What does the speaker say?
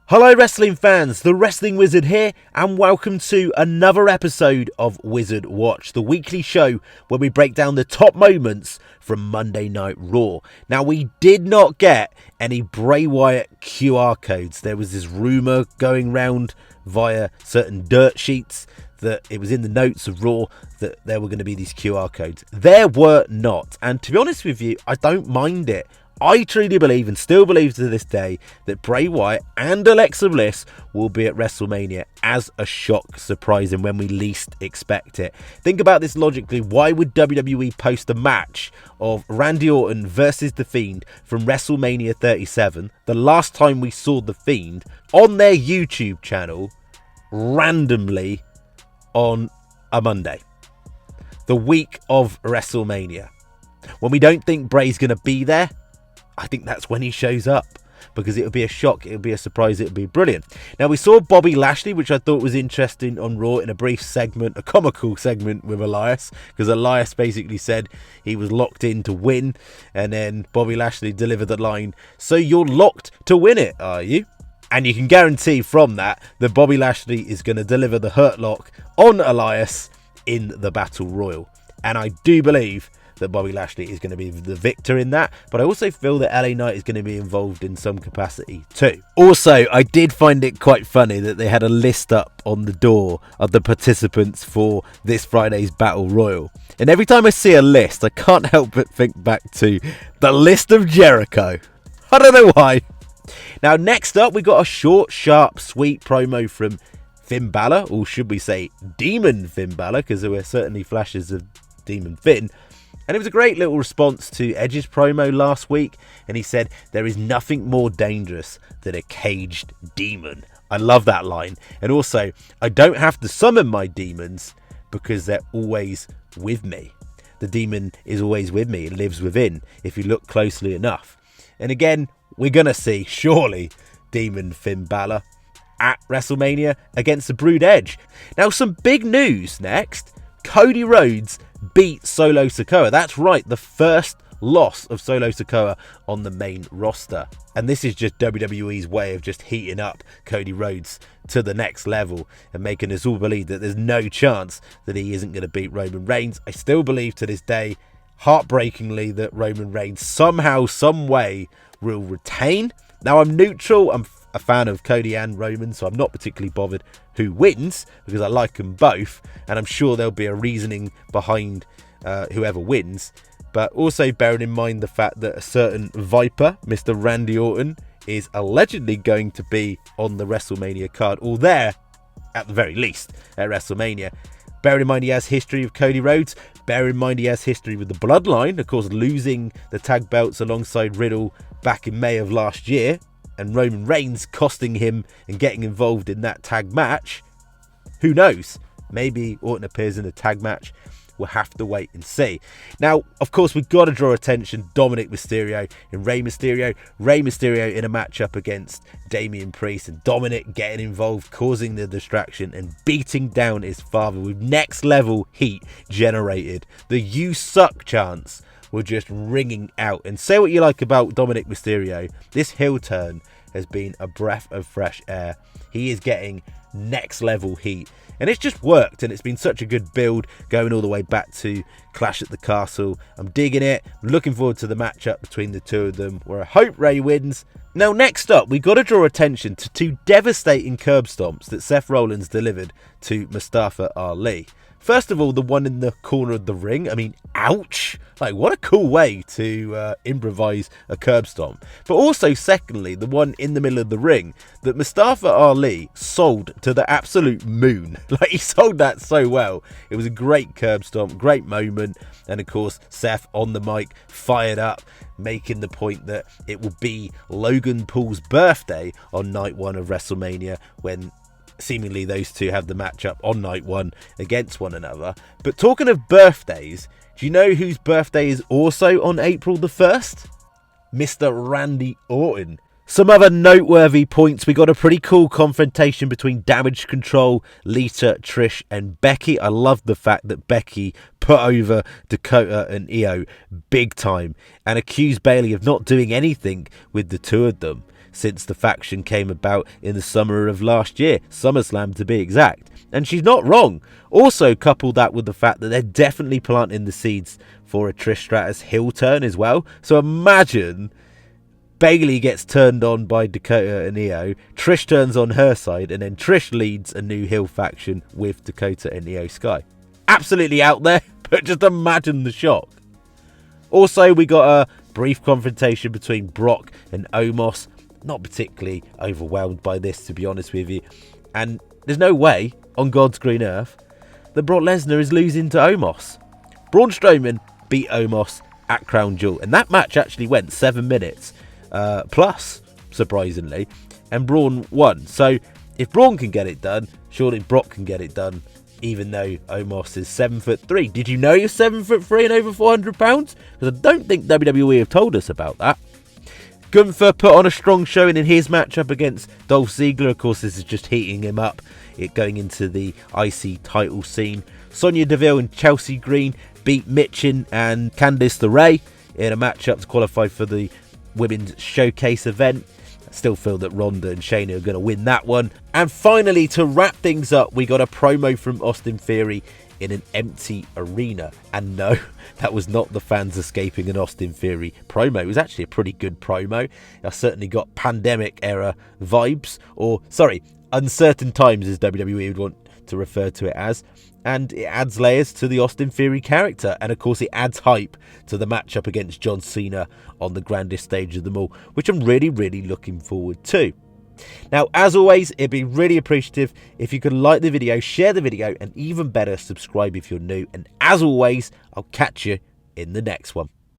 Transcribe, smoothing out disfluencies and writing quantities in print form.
Hello wrestling fans, the Wrestling Wizard here, and welcome to another episode of Wizard Watch, the weekly show where we break down the top moments from Monday Night Raw. Now, we did not get any Bray Wyatt QR codes. There was this rumour going round via certain dirt sheets that it was in the notes of Raw that there were going to be these QR codes. There were not, and to be honest with you, I don't mind it. I truly believe, and still believe to this day, that Bray Wyatt and Alexa Bliss will be at WrestleMania as a shock surprise and when we least expect it. Think about this logically. Why would WWE post a match of Randy Orton versus The Fiend from WrestleMania 37, the last time we saw The Fiend, on their YouTube channel, randomly on a Monday, the week of WrestleMania? When we don't think Bray's going to be there, I think that's when he shows up, because it'll be a shock, it'll be a surprise, it'll be brilliant. Now, we saw Bobby Lashley, which I thought was interesting on Raw, in a brief segment, a comical segment with Elias, because Elias basically said he was locked in to win, and then Bobby Lashley delivered the line, "So you're locked to win it, are you?" And you can guarantee from that Bobby Lashley is going to deliver the Hurt Lock on Elias in the Battle Royal. And I do believe that Bobby Lashley is going to be the victor in that, but I also feel that LA Knight is going to be involved in some capacity too. Also, I did find it quite funny that they had a list up on the door of the participants for this Friday's Battle Royal, and every time I see a list, I can't help but think back to the list of Jericho. I don't know why. Now, next up, we got a short, sharp, sweet promo from Fin Balor, or should we say Demon Fin Balor, because there were certainly flashes of Demon Finn. And it was a great little response to Edge's promo last week, and he said, "There is nothing more dangerous than a caged demon." I love that line. And also, I don't have to summon my demons because they're always with me. The demon is always with me. It lives within, if you look closely enough. And again, we're going to see, surely, Demon Fin Balor at WrestleMania against the Brood Edge. Now, some big news next. Cody Rhodes beat Solo Sikoa. That's right, the first loss of Solo Sikoa on the main roster. And this is just WWE's way of just heating up Cody Rhodes to the next level and making us all believe that there's no chance that he isn't going to beat Roman Reigns. I still believe to this day, heartbreakingly, that Roman Reigns somehow, some way will retain. Now, I'm neutral. I'm a fan of Cody and Roman, so I'm not particularly bothered who wins, because I like them both, and I'm sure there'll be a reasoning behind whoever wins. But also bearing in mind the fact that a certain Viper, Mr. Randy Orton, is allegedly going to be on the WrestleMania card, or there at the very least at WrestleMania. Bear in mind he has history with Cody Rhodes. Bear in mind he has history with the Bloodline, of course, losing the tag belts alongside Riddle back in May of last year, and Roman Reigns costing him and getting involved in that tag match. Who knows? Maybe Orton appears in a tag match. We'll have to wait and see. Now, of course, we've got to draw attention. Dominik Mysterio and Rey Mysterio. Rey Mysterio in a matchup against Damian Priest, and Dominik getting involved, causing the distraction and beating down his father with next level heat generated. The "you suck" chants were just ringing out. And say what you like about Dominik Mysterio, this heel turn has been a breath of fresh air. He is getting next level heat, and it's just worked, and it's been such a good build going all the way back to Clash at the Castle. I'm digging it. I'm looking forward to the matchup between the two of them, where I hope Rey wins. Now, next up, we got to draw attention to two devastating curb stomps that Seth Rollins delivered to Mustafa Ali. First of all, the one in the corner of the ring. I mean, ouch! Like, what a cool way to improvise a curb stomp. But also, secondly, the one in the middle of the ring that Mustafa Ali sold to the absolute moon. Like, he sold that so well. It was a great curb stomp, great moment. And of course, Seth on the mic, fired up, making the point that it will be Logan Paul's birthday on night one of WrestleMania, when seemingly those two have the matchup on night one against one another. But talking of birthdays, do you know whose birthday is also on April the 1st? Mr. Randy Orton. Some other noteworthy points. We got a pretty cool confrontation between Damage Control, Lita, Trish and Becky. I love the fact that Becky put over Dakota and Io big time and accused Bayley of not doing anything with the two of them. since the faction came about in the summer of last year, SummerSlam to be exact. And she's not wrong. Also, couple that with the fact that they're definitely planting the seeds for a Trish Stratus heel turn as well. So imagine Bayley gets turned on by Dakota and Io, Trish turns on her side, and then Trish leads a new heel faction with Dakota and Io Sky. Absolutely out there, but just imagine the shock. Also, we got a brief confrontation between Brock and Omos. Not particularly overwhelmed by this, to be honest with you. And there's no way, on God's green earth, that Brock Lesnar is losing to Omos. Braun Strowman beat Omos at Crown Jewel, and that match actually went 7 minutes plus, surprisingly, and Braun won. So if Braun can get it done, surely Brock can get it done, even though Omos is 7'3". Did you know you're 7'3" and over 400 pounds? Because I don't think WWE have told us about that. Gunther put on a strong showing in his matchup against Dolph Ziggler. Of course, this is just heating him up, going into the IC title scene. Sonya Deville and Chelsea Green beat Michin and Candice LeRae in a matchup to qualify for the Women's Showcase event. I still feel that Ronda and Shayna are going to win that one. And finally, to wrap things up, we got a promo from Austin Theory in an empty arena. And no, that was not the fans escaping an Austin Theory promo. It was actually a pretty good promo. I certainly got pandemic era vibes, or sorry, uncertain times as WWE would want to refer to it as. And it adds layers to the Austin Theory character. And of course, it adds hype to the matchup against John Cena on the grandest stage of them all, which I'm really, really looking forward to. Now, as always, it'd be really appreciative if you could like the video, share the video, and even better, subscribe if you're new. And as always, I'll catch you in the next one.